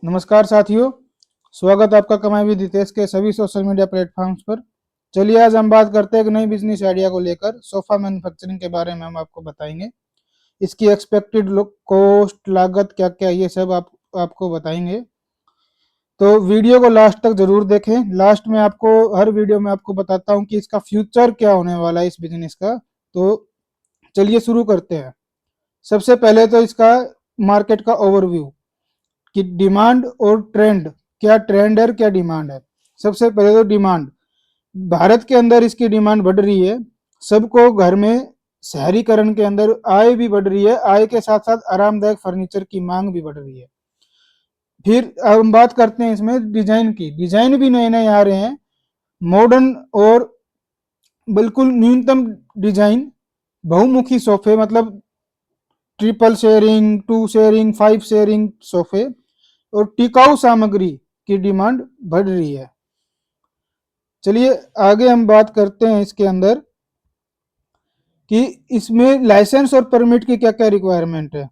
नमस्कार साथियों, स्वागत है आपका कमाई विद हितेश के सभी सोशल मीडिया प्लेटफॉर्म्स पर। चलिए आज हम बात करते हैं एक नई बिजनेस आइडिया को लेकर। सोफा मैन्युफैक्चरिंग के बारे में हम आपको बताएंगे। इसकी एक्सपेक्टेड कॉस्ट, लागत क्या क्या, ये सब आपको बताएंगे। तो वीडियो को लास्ट तक जरूर देखें। लास्ट में आपको हर वीडियो में आपको बताता हूँ कि इसका फ्यूचर क्या होने वाला है इस बिजनेस का। तो चलिए शुरू करते हैं। सबसे पहले तो इसका मार्केट का ओवरव्यू कि डिमांड और ट्रेंड, क्या ट्रेंड है क्या डिमांड है। सबसे पहले तो डिमांड, भारत के अंदर इसकी डिमांड बढ़ रही है। सबको घर में शहरीकरण के अंदर आय भी बढ़ रही है, आय के साथ साथ आरामदायक फर्नीचर की मांग भी बढ़ रही है। फिर अब हम बात करते हैं इसमें डिजाइन की। डिजाइन भी नए नए आ रहे हैं, मॉडर्न और बिल्कुल न्यूनतम डिजाइन, बहुमुखी सोफे, मतलब ट्रिपल शेयरिंग, 2 शेयरिंग, 5 शेयरिंग सोफे और टिकाऊ सामग्री की डिमांड बढ़ रही है। चलिए आगे हम बात करते हैं इसके अंदर कि इसमें लाइसेंस और परमिट की क्या क्या रिक्वायरमेंट है।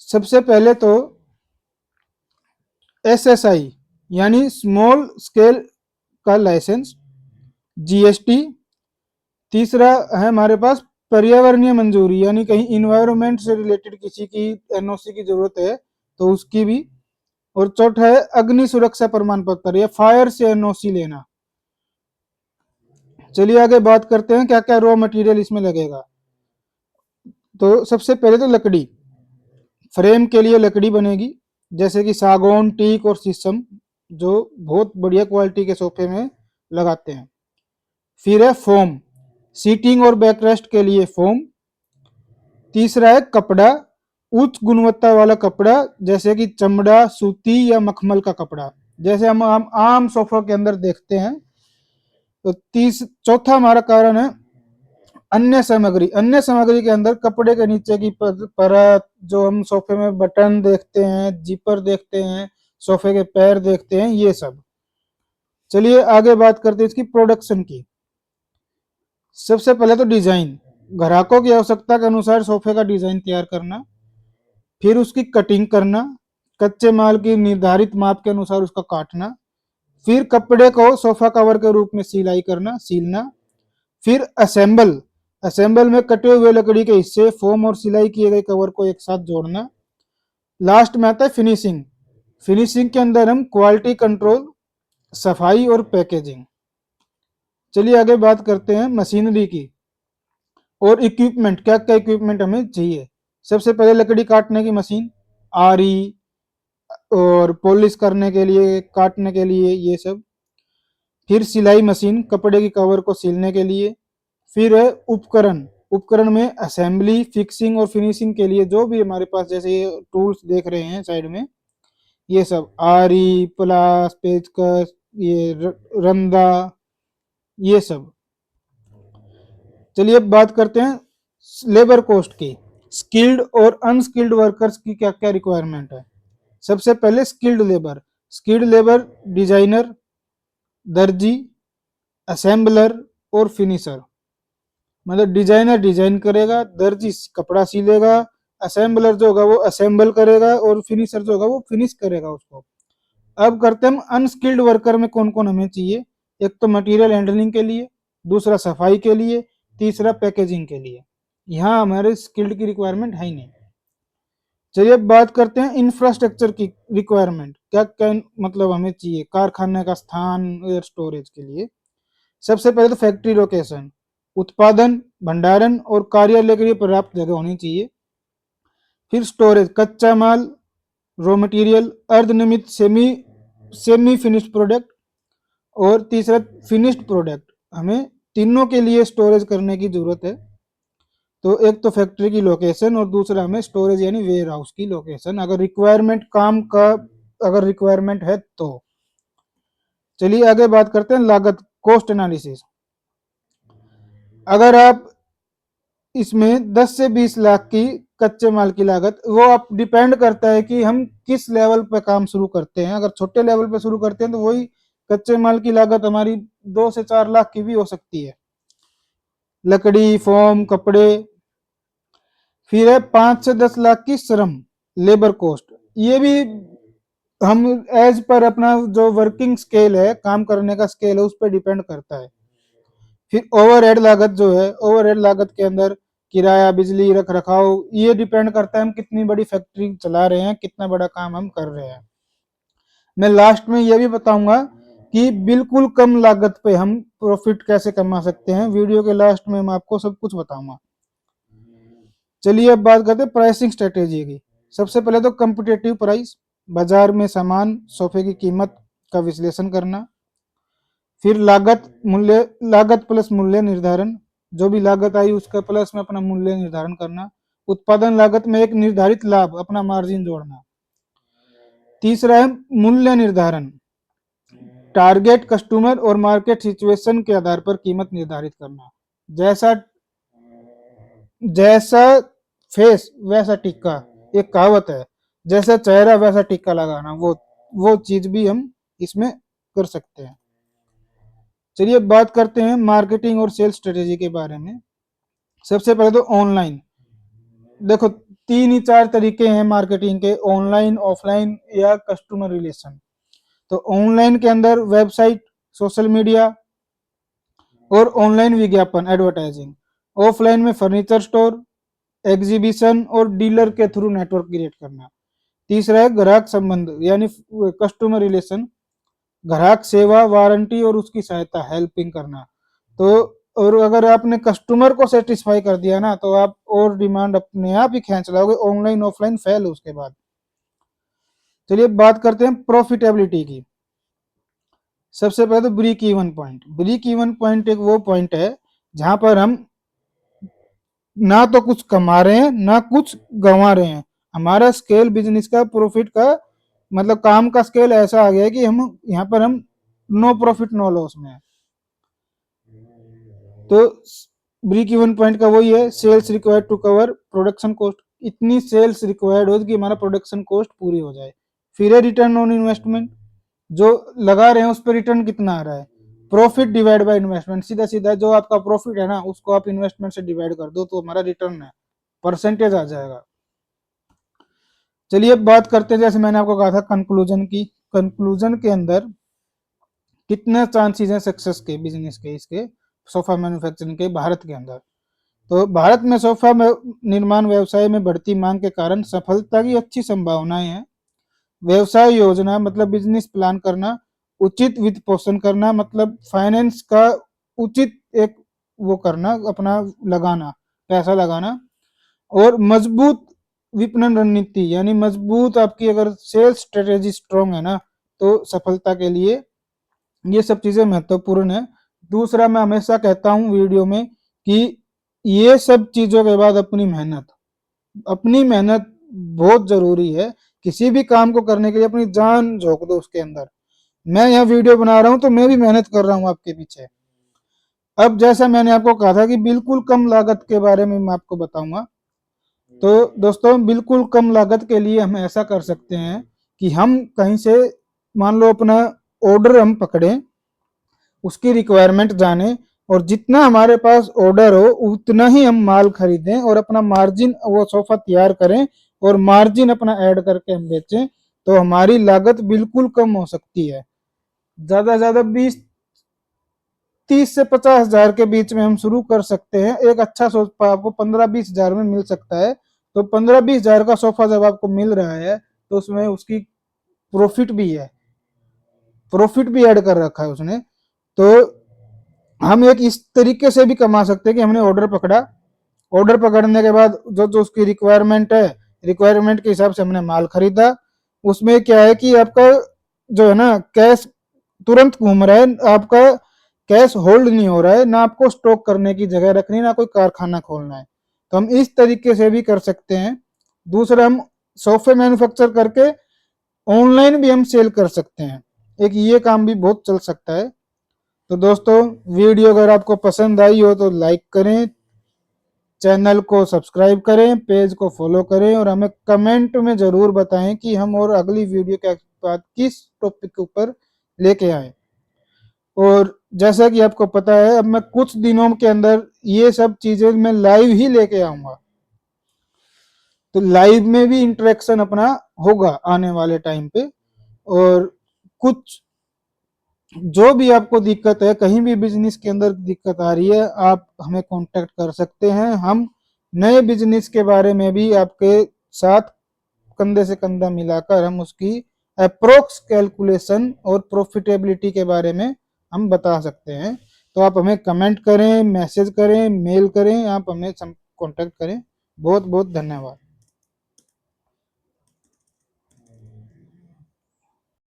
सबसे पहले तो एसएसआई यानी स्मॉल स्केल का लाइसेंस, जीएसटी। तीसरा है हमारे पास पर्यावरणीय मंजूरी, यानी कहीं इन्वायरमेंट से रिलेटेड किसी की एनओसी की जरूरत है तो उसकी भी। और चौथा है अग्नि सुरक्षा प्रमाण पत्र या फायर से एनओसी लेना। चलिए आगे बात करते हैं क्या क्या रॉ मटेरियल इसमें लगेगा। तो सबसे पहले तो लकड़ी, फ्रेम के लिए लकड़ी बनेगी, जैसे कि सागौन, टीक और शीशम, जो बहुत बढ़िया क्वालिटी के सोफे में लगाते हैं। फिर है फोम, सीटिंग और बैकरेस्ट के लिए फोम। तीसरा है कपड़ा, उच्च गुणवत्ता वाला कपड़ा, जैसे कि चमड़ा, सूती या मखमल का कपड़ा, जैसे हम आम सोफा के अंदर देखते हैं। तो चौथा हमारा कारण है अन्य सामग्री। अन्य सामग्री के अंदर कपड़े के नीचे की परत, जो हम सोफे में बटन देखते हैं, जिपर देखते हैं, सोफे के पैर देखते हैं, ये सब। चलिए आगे बात करते हैं इसकी प्रोडक्शन की। सबसे पहले तो डिजाइन, ग्राहकों की आवश्यकता के अनुसार सोफे का डिजाइन तैयार करना। फिर उसकी कटिंग करना, कच्चे माल की निर्धारित माप के अनुसार उसका काटना। फिर कपड़े को सोफा कवर के रूप में सिलाई करना, सीलना। फिर असेंबल, असेंबल में कटे हुए लकड़ी के हिस्से, फोम और सिलाई किए गए कवर को एक साथ जोड़ना। लास्ट में आता है फिनिशिंग। फिनिशिंग के अंदर हम क्वालिटी कंट्रोल, सफाई और पैकेजिंग। चलिए आगे बात करते हैं मशीनरी की और इक्विपमेंट, क्या क्या इक्विपमेंट हमें चाहिए। सबसे पहले लकड़ी काटने की मशीन, आरी और पॉलिश करने के लिए, काटने के लिए, ये सब। फिर सिलाई मशीन, कपड़े की कवर को सिलने के लिए। फिर है उपकरण, उपकरण में असेंबली, फिक्सिंग और फिनिशिंग के लिए जो भी हमारे पास, जैसे ये टूल्स देख रहे हैं साइड में, ये सब आरी, प्लास, पेचकस, ये रंदा, ये सब। चलिए अब बात करते हैं लेबर कॉस्ट की। स्किल्ड और अनस्किल्ड वर्कर्स की क्या क्या रिक्वायरमेंट है। सबसे पहले skilled labour, skilled labour designer, दर्जी, असेंबलर और फिनिशर। मतलब डिजाइनर डिजाइन करेगा, दर्जी कपड़ा सिलेगा, असेंबलर जो होगा वो असेंबल करेगा और फिनिशर जो होगा वो फिनिश करेगा उसको। अब करते हैं हम अनस्किल्ड वर्कर में कौन कौन हमें चाहिए। एक तो मटेरियल हैंडलिंग के लिए, दूसरा सफाई के लिए, तीसरा पैकेजिंग के लिए। यहाँ हमारे स्किल्ड की रिक्वायरमेंट है ही नहीं। चलिए अब बात करते हैं इंफ्रास्ट्रक्चर की रिक्वायरमेंट, क्या क्या मतलब हमें चाहिए कारखाने का स्थान, एयर स्टोरेज के लिए। सबसे पहले तो फैक्ट्री लोकेशन, उत्पादन, भंडारण और कार्यालय के लिए पर्याप्त जगह होनी चाहिए। फिर स्टोरेज, कच्चा माल, रॉ मटेरियल, अर्धनिर्मित, सेमी सेमी फिनिश्ड प्रोडक्ट और तीसरा फिनिश्ड प्रोडक्ट। हमें तीनों के लिए स्टोरेज करने की जरूरत है। तो एक तो फैक्ट्री की लोकेशन और दूसरा हमें स्टोरेज यानी वेयर हाउस की लोकेशन, अगर रिक्वायरमेंट काम का, अगर रिक्वायरमेंट है तो। चलिए आगे बात करते हैं लागत, कॉस्ट एनालिसिस। अगर आप इसमें 10 से 20 लाख की कच्चे माल की लागत, वो आप डिपेंड करता है कि हम किस लेवल पे काम शुरू करते हैं। अगर छोटे लेवल पे शुरू करते हैं तो वही कच्चे माल की लागत हमारी 2 से 4 लाख की भी हो सकती है, लकड़ी, फोम, कपड़े। फिर है 5 से 10 लाख की श्रम, लेबर कॉस्ट, ये भी हम एज पर अपना जो वर्किंग स्केल है, काम करने का स्केल है, उस पर डिपेंड करता है। फिर ओवरहेड लागत जो है, ओवरहेड लागत के अंदर किराया, बिजली, रख रखाव, ये डिपेंड करता है हम कितनी बड़ी फैक्ट्री चला रहे हैं, कितना बड़ा काम हम कर रहे हैं। मैं लास्ट में ये भी बताऊंगा कि बिल्कुल कम लागत पे हम प्रॉफिट कैसे कमा सकते हैं। वीडियो के लास्ट में मैं आपको सब कुछ बताऊंगा। चलिए अब बात करते हैं प्राइसिंग स्ट्रेटेजी की। सबसे पहले तो कम्पिटेटिव प्राइस, बाजार में सामान सोफे की कीमत का विश्लेषण करना। फिर लागत मूल्य, लागत प्लस मूल्य निर्धारण, जो भी लागत आई उसका प्लस में अपना मूल्य निर्धारण करना। उत्पादन लागत में एक निर्धारित लाभ, अपना मार्जिन जोड़ना। तीसरा है मूल्य निर्धारण, टारगेट कस्टमर और मार्केट सिचुएशन के आधार पर कीमत निर्धारित करना। जैसा जैसा फेस वैसा टिक्का, एक कहावत है, जैसा चेहरा वैसा टिक्का लगाना, वो चीज भी हम इसमें कर सकते हैं। चलिए बात करते हैं मार्केटिंग और सेल्स स्ट्रेटेजी के बारे में। सबसे पहले तो ऑनलाइन, देखो 3 ही 4 तरीके हैं मार्केटिंग के, ऑनलाइन, ऑफलाइन या कस्टमर रिलेशन। तो ऑनलाइन के अंदर वेबसाइट, सोशल मीडिया और ऑनलाइन विज्ञापन, एडवर्टाइजिंग। ऑफलाइन में फर्नीचर स्टोर, एग्जीबिशन और डीलर के थ्रू नेटवर्क क्रिएट करना। तीसरा है ग्राहक संबंध यानी कस्टमर रिलेशन, ग्राहक सेवा, वारंटी और उसकी सहायता, हेल्पिंग करना। तो और अगर आपने कस्टमर को सेटिस्फाई कर दिया ना, तो आप और डिमांड अपने आप ही खींच लाओगे, ऑनलाइन ऑफलाइन फेल उसके बाद। चलिए बात करते हैं प्रॉफिटेबिलिटी की। सबसे पहले तो break even point. Break even point एक वो पॉइंट है जहां पर हम ना तो कुछ कमा रहे हैं ना कुछ गंवा रहे हैं। हमारा स्केल बिजनेस का, प्रॉफिट का मतलब काम का स्केल ऐसा आ गया है कि हम यहाँ पर हम नो प्रॉफिट नो लॉस में है। तो ब्रेक इवन पॉइंट का वही है, sales required to cover production cost, इतनी सेल्स रिक्वायर्ड हो कि हमारा प्रोडक्शन कॉस्ट पूरी हो जाए। फिर है रिटर्न ऑन इन्वेस्टमेंट, जो लगा रहे हैं उस पर रिटर्न कितना आ रहा है। प्रॉफिट डिवाइड बाय इन्वेस्टमेंट, सीधा सीधा जो आपका प्रॉफिट है ना उसको आप इन्वेस्टमेंट से डिवाइड कर दो तो हमारा रिटर्न है, परसेंटेज आ जाएगा। चलिए अब बात करते हैं, जैसे मैंने आपको कहा था कंक्लूजन की। कंक्लूजन के अंदर कितने चांसेस हैं सक्सेस के बिजनेस के, इसके सोफा मैन्युफैक्चरिंग के भारत के अंदर। तो भारत में सोफा निर्माण व्यवसाय में बढ़ती मांग के कारण सफलता की अच्छी संभावनाएं हैं। व्यवसाय योजना मतलब बिजनेस प्लान करना, उचित वित्त पोषण करना मतलब फाइनेंस का उचित एक वो करना, अपना लगाना, पैसा लगाना। और मजबूत विपणन रणनीति यानी मजबूत आपकी अगर सेल्स स्ट्रेटेजी स्ट्रॉन्ग है ना, तो सफलता के लिए ये सब चीजें महत्वपूर्ण है। दूसरा मैं हमेशा कहता हूँ वीडियो में कि ये सब चीजों के बाद अपनी मेहनत, अपनी मेहनत बहुत जरूरी है। किसी भी काम को करने के लिए अपनी जान झोंक दो उसके अंदर। मैं यहाँ वीडियो बना रहा हूँ तो मैं भी मेहनत कर रहा हूँ आपके पीछे। अब जैसा मैंने आपको कहा था कि बिल्कुल कम लागत के बारे में मैं आपको बताऊंगा। तो दोस्तों बिल्कुल कम लागत के लिए हम ऐसा कर सकते हैं कि हम कहीं से मान लो अपना ऑर्डर हम पकड़ें, उसकी रिक्वायरमेंट जाने और जितना हमारे पास ऑर्डर हो उतना ही हम माल खरीदें और अपना मार्जिन, वो सोफा तैयार करें और मार्जिन अपना ऐड करके हम बेचें, तो हमारी लागत बिल्कुल कम हो सकती है। ज्यादा से ज्यादा 30 से 50 हजार के बीच में हम शुरू कर सकते हैं। एक अच्छा सोफा आपको 15-20 हजार में मिल सकता है। तो 15-20 हजार का सोफा जब आपको मिल रहा है तो उसमें उसकी प्रॉफिट भी है, प्रॉफिट भी ऐड कर रखा है उसने। तो हम एक इस तरीके से भी कमा सकते हैं कि हमने ऑर्डर पकड़ा, ऑर्डर पकड़ने के बाद जो जो उसकी रिक्वायरमेंट है, रिक्वायरमेंट के हिसाब से हमने माल खरीदा। उसमें क्या है कि आपका जो है ना कैश तुरंत घूम रहा है, आपका कैश होल्ड नहीं हो रहा है, ना आपको स्टॉक करने की जगह रखनी, ना कोई कारखाना खोलना है। तो हम इस तरीके से भी कर सकते हैं। दूसरा, हम सॉफ्टवेयर मैन्युफैक्चर करके ऑनलाइन भी हम सेल कर सकते हैं, एक ये काम भी बहुत चल सकता है। तो दोस्तों वीडियो अगर आपको पसंद आई हो तो लाइक करें, चैनल को सब्सक्राइब करें, पेज को फॉलो करें और हमें कमेंट में ज़रूर बताएं कि हम और अगली वीडियो के बाद किस टॉपिक के ऊपर लेके आए। और जैसा कि आपको पता है अब मैं कुछ दिनों के अंदर ये सब चीज़ें मैं लाइव ही लेके आऊँगा। तो लाइव में भी इंटरेक्शन अपना होगा आने वाले टाइम पे। और कुछ जो भी आपको दिक्कत है, कहीं भी बिजनेस के अंदर दिक्कत आ रही है, आप हमें कांटेक्ट कर सकते हैं। हम नए बिजनेस के बारे में भी आपके साथ कंधे से कंधा मिलाकर हम उसकी अप्रोक्स कैलकुलेशन और प्रॉफिटेबिलिटी के बारे में हम बता सकते हैं। तो आप हमें कमेंट करें, मैसेज करें, मेल करें, आप हमें कांटेक्ट करें। बहुत बहुत धन्यवाद।